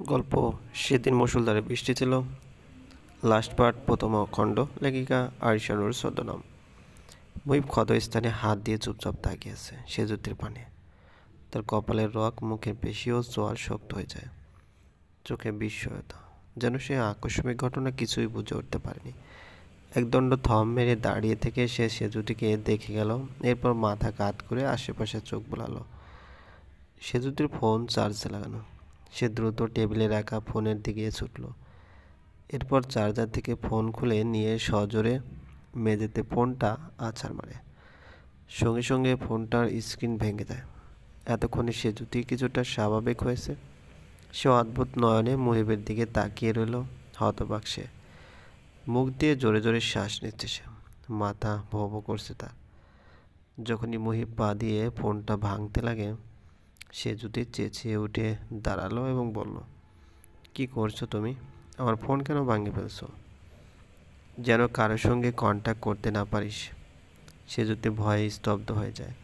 গল্প সেদিন মুষলধারে বৃষ্টি ছিল। লাস্ট পার্ট প্রথম খণ্ড। লেখিকা আরিশা নূর ছদ্মনাম। মুহিব ক্ষতস্থানে হাত দিয়ে চুপচাপ তাকিয়ে আছে সেজুতির পানে। তার কপালের রক, মুখের পেশি ও চোয়াল শক্ত হয়ে যায়। চোখে বিস্ময়তা, যেন সে আকস্মিক ঘটনা কিছুই বুঝে উঠতে পারেনি। একদণ্ড থম মেরে দাঁড়িয়ে থেকে সে সেজুতিকে দেখে গেল, এরপর মাথা কাত করে আশেপাশে চোখ বোলালো। সেজুতির ফোন চার্জে লাগানো। সে দ্রুত টেবিলে রাখা ফোনের দিকে ছুটল। এরপর চার্জার থেকে ফোন খুলে নিয়ে সজোরে মেঝেতে ফোনটা আছাড় মারে। সঙ্গে সঙ্গে ফোনটার স্ক্রিন ভেঙে যায়। এতক্ষণে সেজুতি কিছুটা স্বাভাবিক হয়েছে। সে অদ্ভুত নয়নে মুহিবের দিকে তাকিয়ে রইল, হতবাক সে। মুখ দিয়ে জোরে জোরে শ্বাস নিচ্ছে সে। মাথা ভো ভো করছে তার। যখনই মুহিব পা দিয়ে ফোনটা ভাঙতে লাগে, সেজুতি চেঁচিয়ে উঠে দাঁড়ালো এবং বলল, কি করছো তুমি? আমার ফোন কেন ভাঙে ফেলছো? যেন কারোর সঙ্গে কন্ট্যাক্ট করতে না পারিস। সেজুতি ভয়ে স্তব্ধ হয়ে যায়।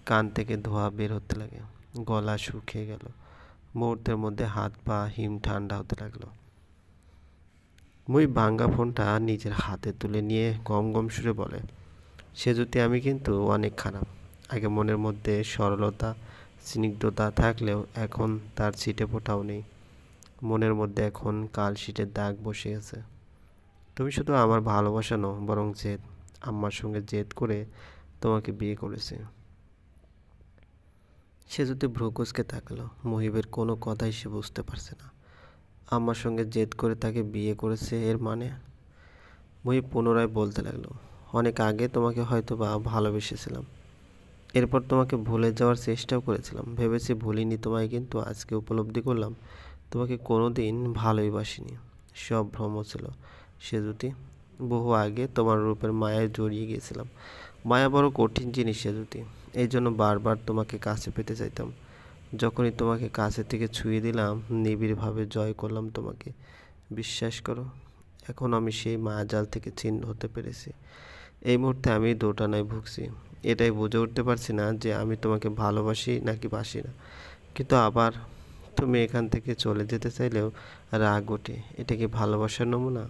কান থেকে ধোঁয়া বের হতে লাগে। গলা শুকিয়ে গেল। মুহূর্তের মধ্যে হাত পা হিম ঠান্ডা হতে লাগলো। মুই ভাঙ্গা ফোনটা নিজের হাতে তুলে নিয়ে গম গম সুরে বলে, সেজুতি আমি কিন্তু অনেক খারাপ। আগে মনের মধ্যে সরলতা স্নিগ্ধতা থাকলেও এখন তার ছিটে ফোটাও নেই। মনের মধ্যে এখন কালশিটের দাগ বসে গেছে। তুমি শুধু আমার ভালোবাসা নও, বরং জেদ। আম্মার সঙ্গে জেদ করে তোমাকে বিয়ে করেছে। সে যদি ভ্রু কুঁচকে তাকালো। মুহিবের কোনো কথাই সে বুঝতে পারছে না। আম্মার সঙ্গে জেদ করে তাকে বিয়ে করেছে এর মানে? মুহিব পুনরায় বলতে লাগলো, অনেক আগে তোমাকে হয়তো বা ভালোবেসেছিলাম। এরপর তোমাকে ভুলে যাওয়ার চেষ্টাও করেছিলাম। ভেবেছি ভুলিনি তোমায়, কিন্তু আজকে উপলব্ধি করলাম তোমাকে কোনো দিন ভালোই বাসিনি। সব ভ্রম ছিল সেজুতি। বহু আগে তোমার রূপের মায়ায় জড়িয়ে গিয়েছিলাম। মায়া বড় কঠিন জিনিস সেজুতি। এই জন্য বারবার তোমাকে কাছে পেতে চাইতাম। যখনই তোমাকে কাছে থেকে ছুঁয়ে দিলাম, নিবিড়ভাবে জয় করলাম তোমাকে। বিশ্বাস করো, এখন আমি সেই মায়াজাল থেকে ছিন্ন হতে পেরেছি। এই মুহূর্তে আমি দোটানায় ভুগছি। এটাই বুঝে উঠতে পারছি না যে আমি তোমাকে ভালোবাসি নাকি বাসি না। কিন্তু আবার তুমি এখান থেকে চলে যেতে চাইলেও রাগ ওঠে। এটা কি ভালোবাসার নমুনা?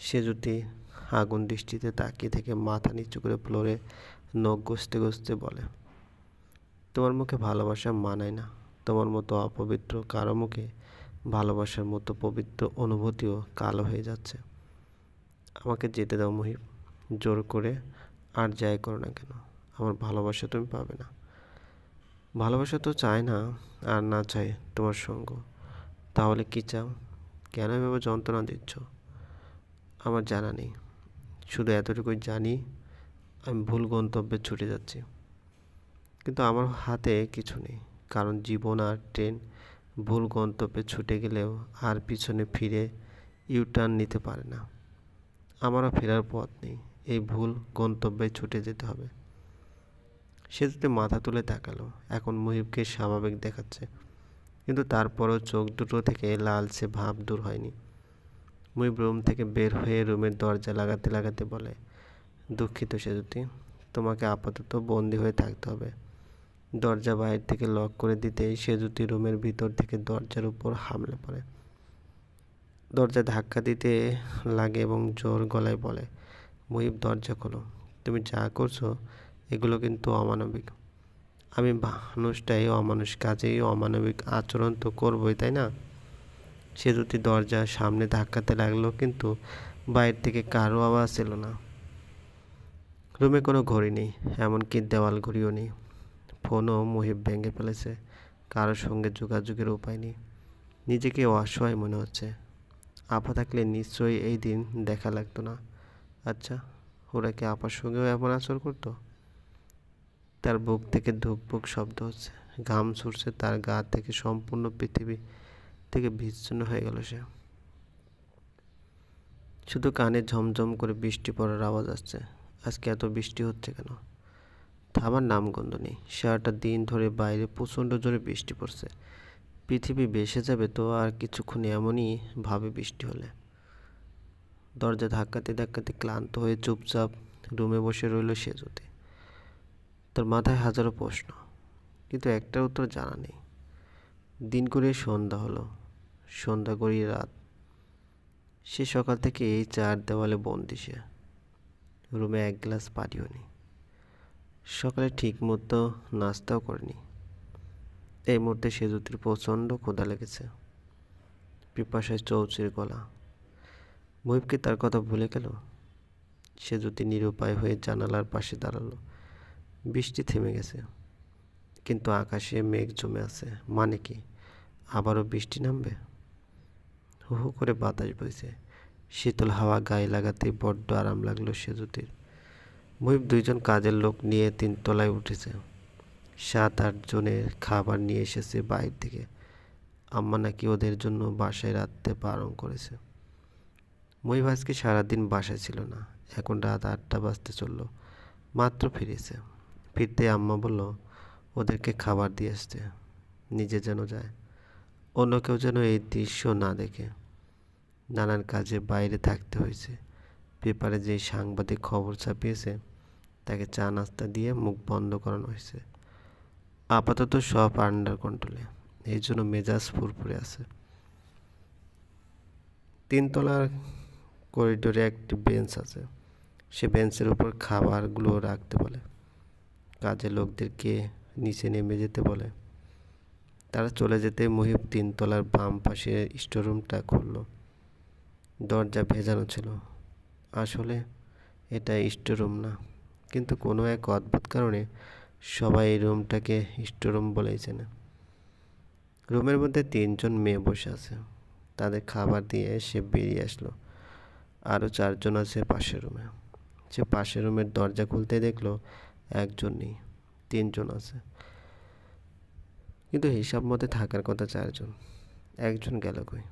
সে যদি আগুন দৃষ্টিতে তাকিয়ে থেকে মাথা নিচু করে ফ্লোরে নখ ঘষতে ঘষতে বলে, তোমার মুখে ভালোবাসা মানায় না। তোমার মতো অপবিত্র কারো মুখে ভালোবাসার মতো পবিত্র অনুভূতিও কালো হয়ে যাচ্ছে। আমাকে যেতে দাও মুহিব। জোর করে আর যাই করো না কেন, আমার ভালোবাসা তুমি পাবে না। ভালোবাসা তো চাই না, আর না চাই তোমার সঙ্গ। তাহলে কি চাও? কেন এভাবে যন্ত্রণা দিচ্ছ? আমার জানা নেই। শুধু এতটুকুই জানি, আমি ভুল গন্তব্যে ছুটে যাচ্ছি। কিন্তু আমার হাতে কিছু নেই, কারণ জীবন আর ট্রেন ভুল গন্তব্যে ছুটে গেলেও আর পিছনে ফিরে ইউটার্ন নিতে পারে না। আমারও ফেরার পথ নেই। এই ভুল গন্তব্যে ছুটে যেতে হবে। সে যদি মাথা তুলে তাকালো। এখন মুহিবকে স্বাভাবিক দেখাচ্ছে, কিন্তু তারপরও চোখ দুটো থেকে লালচে ভাব দূর হয়নি। মুহিব রুম থেকে বের হয়ে রুমের দরজা লাগাতে লাগাতে বলে, দুঃখিত সেজুতি, তোমাকে আপাতত বন্দি হয়ে থাকতে হবে। দরজা বাইরে থেকে লক করে দিতেই সেজুতি রুমের ভিতর থেকে দরজার উপর হামলে পড়ে। দরজা ধাক্কা দিতে লাগে এবং জোর গলায় বলে, মুহিব দরজা খোলো। তুমি যা করছো এগুলো কিন্তু অমানবিক। আমি মানুষটাই অমানুষ, কাজেই অমানবিক আচরণ তো করবোই, তাই না? সেজুতি দরজার সামনে ধাক্কাতে লাগলো, কিন্তু বাইরে থেকে কারো আওয়াজ এলো না। রুমে কোনো ঘড়ি নেই, এমনকি দেওয়াল ঘড়িও নেই। ফোনও মুহিব ভেঙে ফেলেছে। কারোর সঙ্গে যোগাযোগের উপায় নেই। নিজেকে অসহায় মনে হচ্ছে। আপা থাকলে নিশ্চয়ই এই দিন দেখা লাগতো না। আচ্ছা, ওরা কি আপার সঙ্গেও এমন আচরণ করতো? তার বুক থেকে ধুকপুক শব্দ হচ্ছে। ঘাম ছুটছে তার গা থেকে। সম্পূর্ণ পৃথিবী থেকে বিচ্ছিন্ন হয়ে গেল সে। শুধু কানে ঝমঝম করে বৃষ্টি পড়ার আওয়াজ আসছে। আজকে এত বৃষ্টি হচ্ছে কেন? থামার নামগন্ধ নেই। সারাটা দিন ধরে বাইরে প্রচণ্ড জোরে বৃষ্টি পড়ছে। পৃথিবী ভেসে যাবে তো আর কিছুক্ষণ এমনই ভাবে বৃষ্টি হলে। দরজা ধাক্কাতে ধাক্কাতে ক্লান্ত হয়ে চুপচাপ রুমে বসে রইল সেজুতি। তার মাথায় হাজারো প্রশ্ন, কিন্তু একটার উত্তর জানা নেই। দিন করে সন্ধ্যা হলো। সন্ধ্যা গড়িয়ে রাত। সে সকাল থেকে এই 4 দেওয়ালে বন্দি সে। রুমে এক গ্লাস পানিও নেই। সকালে ঠিক মতো নাস্তাও করেনি। এই মুহূর্তে সেজুতির প্রচণ্ড ক্ষুধা লেগেছে। পিপাসায় চৌচির গলা। মুহিবকে তার কথা ভুলে গেল। সেজুতি নিরুপায় হয়ে জানালার পাশে দাঁড়ালো। বৃষ্টি থেমে গেছে, কিন্তু আকাশে মেঘ জমে আছে। মানে কি আবারও বৃষ্টি নামবে? হু হু করে বাতাস বইছে। শীতল হাওয়া গায়ে লাগাতেই বড্ড আরাম লাগলো সেজুতির। মুহিব 2জন কাজের লোক নিয়ে 3 তলায় উঠেছে। 7-8 জনের খাবার নিয়ে এসেছে বাইরে থেকে। আম্মা নাকি ওদের জন্য বাসায় রাখতে বারণ করেছে। মুহিব আজকে সারাদিন বাসায় ছিল না। এখন রাত 8টা বাজতে চললো। মাত্র ফিরেছে। ফিরতে আম্মা বলল ওদেরকে খাবার দিয়ে আসতে, নিজে যেন যায়। অন্য কেউ যেন এই দৃশ্য না দেখে। নানান কাজে বাইরে থাকতে হয়েছে। পেপারে যে সাংবাদিক খবর ছাপিয়েছে তাকে চা নাস্তা দিয়ে মুখ বন্ধ করানো হয়েছে। আপাতত সব আন্ডার কন্ট্রোলে, এই জন্য মেজাজ ফুরফুরে আছে। 3 তলার করিডোরে একটি বেঞ্চ আছে। সে বেঞ্চের উপর খাবারগুলো রাখতে বলে। কাজের লোকদেরকে নিচে নেমে যেতে বলে। তারা চলে যেতে মুহিব 3 তলার বাম পাশে স্টোররুমটা খুলল। দরজা ভেজানো ছিল। আসলে এটা স্টোররুম না, কিন্তু কোনো এক অদ্ভুত কারণে সবাই এই রুমটাকে স্টোররুম বলেই চেনে। রুমের মধ্যে 3 জন মেয়ে বসে আছে। তাদের খাবার দিয়ে সে বেরিয়ে আসলো। আরও 4 জন আছে পাশের রুমে। সে পাশের রুমের দরজা খুলতে দেখলো 1 জন নেই, 3 জন আছে। কিন্তু হিসাব মতে থাকার কথা 4 জন। 1 জন গেল কই?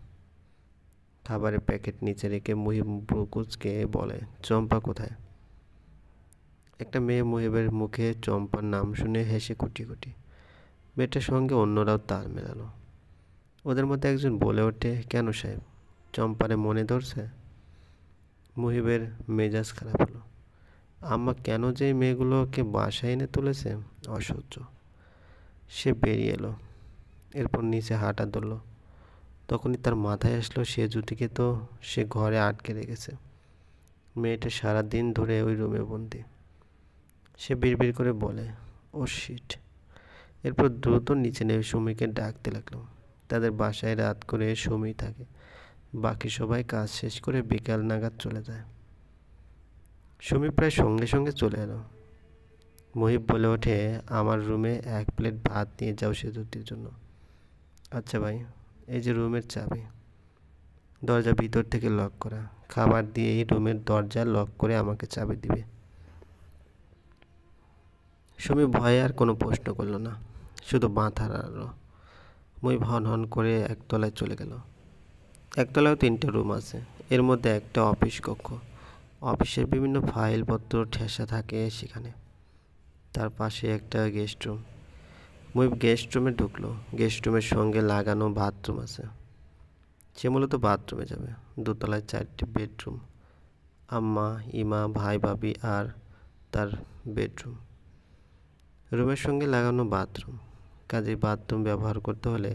খাবারের প্যাকেট নিচে রেখে মুহিব ব্রুকুচকে বলে, চম্পা কোথায়? একটা মেয়ে মুহিবের মুখে চম্পার নাম শুনে হেসে কুটি কুটি। মেয়েটার সঙ্গে অন্যরাও তাল মেলালো। ওদের মধ্যে একজন বলে ওঠে, কেন সাহেব, চম্পারে মনে ধরছে? মুহিবের মেজাজ খারাপ হলো। আম্মা কেন যে মেয়েগুলোকে বাসায় এনে তুলেছে, অসহ্য। সে বেরিয়ে এলো। এরপর নিচে হাঁটা ধরল। তখনই তার মাথায় আসলো সেজুতিকে তো সে ঘরে আটকে রেখেছে। মেয়েটা সারাদিন ধরে ওই রুমে বন্দি। সে বিড়বিড় করে বলে, ও শিট। এরপর দ্রুত নিচে নেমে সুমিকে ডাকতে লাগলো। তাদের বাসায় রাত করে সুমি থাকে। বাকি সবাই কাজ শেষ করে বিকাল নাগাদ চলে যায়। সুমি প্রায় সঙ্গে সঙ্গে চলে এলো। মুহিব বলে ওঠে, আমার রুমে 1 প্লেট ভাত নিয়ে যাও সেজুতির জন্য। আচ্ছা ভাই, এই যে রুমের চাবি। দরজা ভিতর থেকে লক করা। খাবার দিয়ে এই রুমের দরজা লক করে আমাকে চাবি দিবে। সুমি ভয়ে আর কোনো প্রশ্ন করলো না, শুধু মাথা নাড়ালো। মুহিব হন হন করে 1 তলায় চলে গেল। 1 তলায়ও 3টে রুম আছে। এর মধ্যে একটা অফিস কক্ষ। অফিসের বিভিন্ন ফাইলপত্র ঠেসা থাকে সেখানে। তার পাশে একটা গেস্ট রুম। মুহিব গেস্ট রুমে ঢুকলো। গেস্ট রুমের সঙ্গে লাগানো বাথরুম আছে। সে মূলত বাথরুমে যাবে। 2 তলায় 4টি বেডরুম। আম্মা, ইমা, ভাই, ভাবি আর তার বেডরুম। রুমের সঙ্গে লাগানো বাথরুম। কাজেই বাথরুম ব্যবহার করতে হলে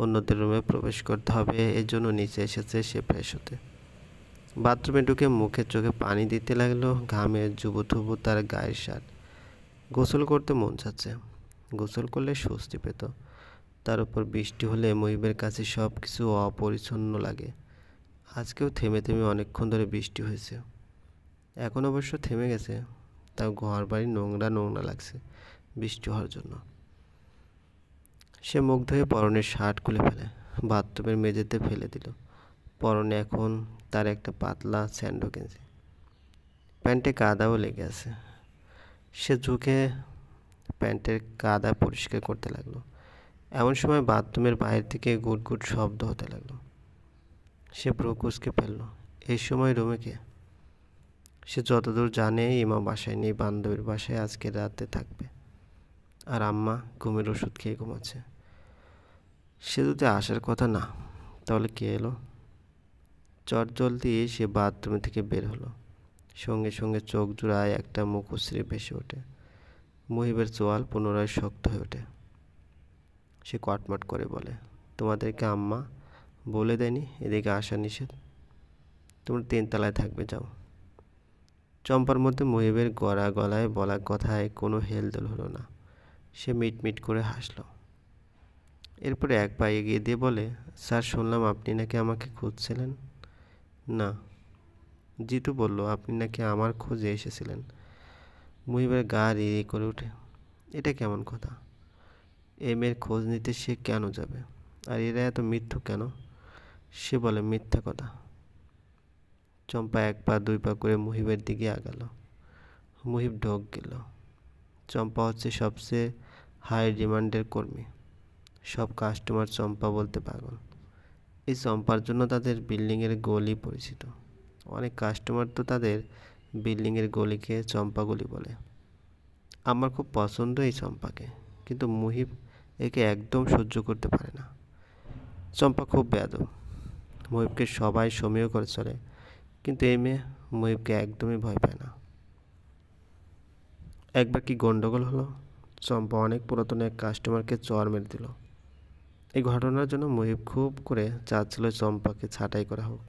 অন্যদের রুমে প্রবেশ করতে হবে। এর জন্য নিচে এসেছে সে ফ্রেশ হতে। বাথরুমে ঢুকে মুখে চোখে পানি দিতে লাগলো। ঘামে জুবুথুবু তার গায়ের শার্ট। গোসল করতে মন চাচ্ছে। গোসল করলে স্বস্তি পেত। তার উপর বৃষ্টি হলে মুহিবের কাছে সব কিছু অপরিচ্ছন্ন লাগে। আজকেও থেমে থেমে অনেকক্ষণ ধরে বৃষ্টি হয়েছে। এখন অবশ্য থেমে গেছে। তাও ঘর বাড়ি নোংরা নোংরা লাগছে বৃষ্টি হওয়ার জন্য। সে মুখ ধুয়ে পরনের শার্ট খুলে ফেলে। বাথরুমের মেঝেতে ফেলে দিল। পরনে এখন তার একটা পাতলা স্যান্ডো গেঞ্জি। প্যান্টে কাদাও লেগে আছে। সে ঝুঁকে প্যান্টের কাদা পরিষ্কার করতে লাগলো। এমন সময় বাথরুমের বাইরে থেকে গুট গুট শব্দ হতে লাগলো। সে ভ্রু কুঁচকে ফেলল। এই সময় রুমে কে? সে যতদূর জানে ইমা বাসায় নেই, বান্ধবীর বাসায় আজকে রাতে থাকবে। আর আম্মা ঘুমের ওষুধ খেয়ে ঘুমাচ্ছে। সে যদি আসার কথা না, তাহলে কে এলো? চটজলদি সে বাথরুম থেকে বের হলো। সঙ্গে সঙ্গে চোখ জোড়ায় একটা মুখশ্রী ভেসে ওঠে। মুহিবের চোয়াল পুনরায় শক্ত হয়ে ওঠে। সে কটমট করে বলে, তোমাদেরকে আম্মা বলে দেয়নি এদিকে আসা নিষেধ? তোমরা 3 তলায় থাকবে, যাও। চম্পার মধ্যে মুহিবের গড়া গলায় বলা কথায় কোনো হেলদোল হলো না। সে মিটমিট করে হাসল। এরপরে এক পা এগিয়ে দিয়ে বলে, স্যার, শুনলাম আপনি নাকি আমাকে খুঁজছিলেন। না, জিতু বলল আপনি নাকি আমার খোঁজে এসেছিলেন। মুহিবের গা রিরি করে ওঠে। এটা কেমন কথা? এই মেয়ের খোঁজ নিতে সে কেন যাবে? আর এরা এত মিথ্যু কেন? সে বলে মিথ্যা কথা। চম্পা 1 পা 2 পা করে মুহিবের দিকে আগালো। মুহিব ঢোক গেল। চম্পা হচ্ছে সবচেয়ে হাই ডিমান্ডের কর্মী। সব কাস্টমার চম্পা বলতে পাগল। এই চম্পার জন্য তাদের বিল্ডিংয়ের গলি পরিচিত। অনেক কাস্টমার তো তাদের বিল্ডিংয়ের গলিকে চম্পা গলি বলে। আমার খুব পছন্দ এই চম্পাকে, কিন্তু মুহিব একে একদম সহ্য করতে পারে না। চম্পা খুব বেয়াদব। মুহিবকে সবাই সমীহ করে চলে, কিন্তু এই মেয়ে মুহিবকে একদমই ভয় পায় না। একবার কি গন্ডগোল হলো, চম্পা অনেক পুরাতন এক কাস্টমারকে চড় মেরে দিল। এই ঘটনার জন্য মুহিব খুব করে চাচ্ছিল চম্পাকে ছাঁটাই করা হোক,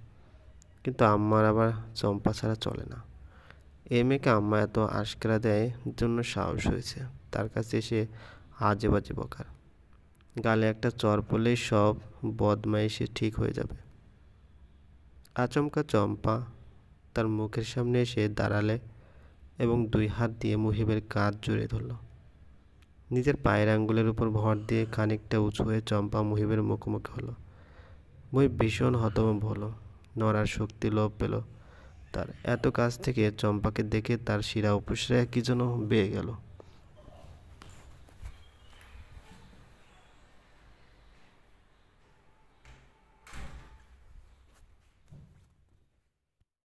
কিন্তু আম্মার আবার চম্পা ছাড়া চলে না। এই মেয়েকে আম্মা এত আশকারা দেয় জন্য সাহস হয়েছে তার কাছে এসে আজে বাজে বকার। গালে একটা চড় পড়লেই সব বদমাইশি ঠিক হয়ে যাবে। আচমকা চম্পা তার মুখের সামনে এসে দাঁড়ালে এবং 2 হাত দিয়ে মুহিবের কাঁধ জড়িয়ে ধরল। নিজের পায়ের আঙ্গুলের উপর ভর দিয়ে খানিকটা উঁচু হয়ে চম্পা মুহিবের মুখোমুখি হলো। মুহিব ভীষণ হতভম্ব হলো। নড়ার শক্তি লোপ পেল তার। এত কাছ থেকে চম্পাকে দেখে তার শিরা উপশিরা কি যেন বেয়ে গেল।